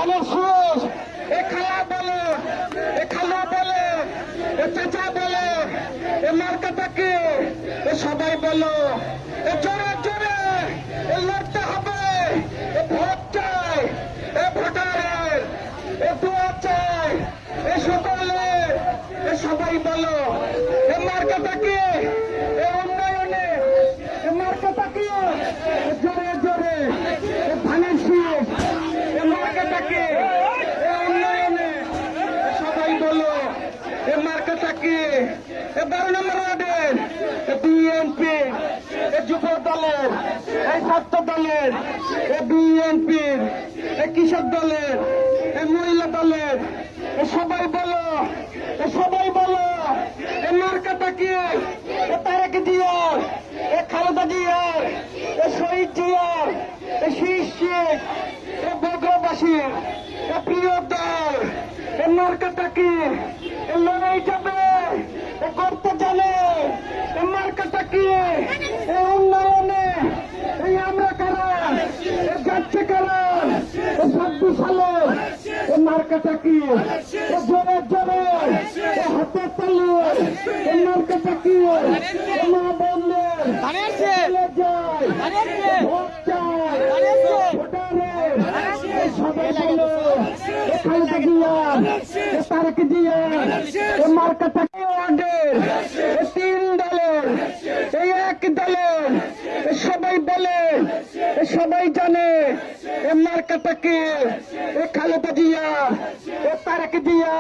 ধানের শীষ, এ খালা বলে, এ খালা বলে, এ চাচা বলে, এ মার্কাটাকে, এ সবাই বলো, এ জোরে জোরে, এ লড়তে হবে, এ ভোট চাই, এ ভোটারের, এ দোয়া চাই, এ সকলের, এ সবাই বলো, এ মার্কাটাকে, এ উন্নয়নে, এ মার্কাটাকে, এ জোরে জোরে, এ ধানের শীষ, এ মার্কাটাকে, এ উন্নয়নে, এ সবাই বলো, এ মার্কাটাকে, এ 12 নম্বর ওয়ার্ডের, এ বিএনপি, এ যুব দলের, এই ছাত্র দলের, এ বিএনপির, এ কৃষক দলের, এ মহিলা দলের, এ সবাই বলো, এ সবাই বলো, এ মার্কাটাকে, এ তারেক জিয়ার, এ খালেদা জিয়ার, এ শহীদ জিয়ার, এ শীষ শেখ, এ বগ্রবাসীর, এ প্রিয় দল, এ মার্কাটাকে, এ লড়াই যাবে, এ করতে জানে, এ মার্কাটাকে, এ উন্নয়নে, এই আমরা কারা, এ যাচ্ছে কারা, এ 26 সালে, এ মার্কাটাকে, এ জোরে জোরে, এ হাতে তালে, এ মার্কাটাকে, এ মা বললেন, চলে যায়, ভোট চায়, ভোটারের, এ সবাই বলো, এ খালেদা জিয়া, এ তারেক জিয়া, এ মার্কাটাকে ওয়ার্ডের, এ 3 দলের, এই এক দলের, এ সবাই বলে, এ সবাই জানে, এ মার্কাটাকে, এ খালেদা জিয়া, এ তারেক জিয়া।